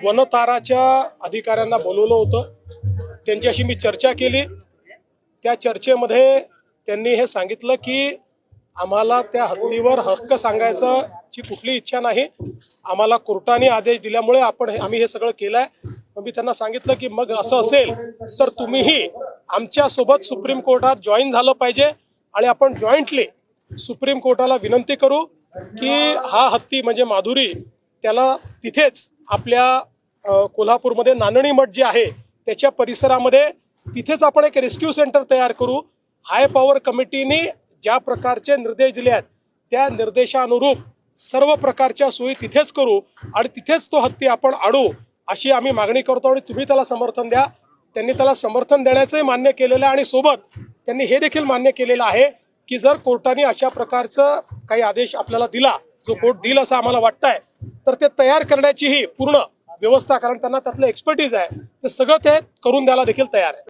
वनताराच्या अधिकाऱ्यांना बोलवलं होतं, त्यांच्याशी मी चर्चा केली। त्या चर्चेमध्ये त्यांनी हे सांगितलं की आम्हाला त्या हत्तीवर हक्क सांगायची कुठली इच्छा नाही, आम्हाला कोर्टाने आदेश दिल्यामुळे आम्ही हे सगळं केलंय। मी त्यांना सांगितलं की मग असं असेल तर तुम्हीही आमच्या सोबत सुप्रीम कोर्टात जॉईन झालं पाहिजे आणि आपण जॉईंटली सुप्रीम कोर्टाला विनंती करू की हा हत्ती म्हणजे माधुरी त्याला तिथेच आपल्या कोल्हापूरमध्ये नानणी मठ जे आहे त्याच्या परिसरामध्ये तिथेच आपण एक रेस्क्यू सेंटर तयार करू। हाय पॉवर कमिटीने ज्या प्रकारचे निर्देश दिले आहेत त्या निर्देशानुरूप सर्व प्रकारच्या सोयी तिथेच करू आणि तिथेच तो हत्ती आपण आणू अशी आम्ही मागणी करतो आणि तुम्ही त्याला समर्थन द्या। त्यांनी त्याला समर्थन देण्याचंही मान्य केलेलं आहे आणि सोबत त्यांनी हे देखील मान्य केलेलं आहे की जर कोर्टाने अशा प्रकारचं काही आदेश आपल्याला दिला, जो कोर्ट देईल असं आम्हाला वाटतंय, तर ते तयार करण्याचीही पूर्ण व्यवस्था, कारण त्यांना त्यातलं एक्सपर्टीज आहे, ते सगळं ते करून द्यायला देखील तयार आहे।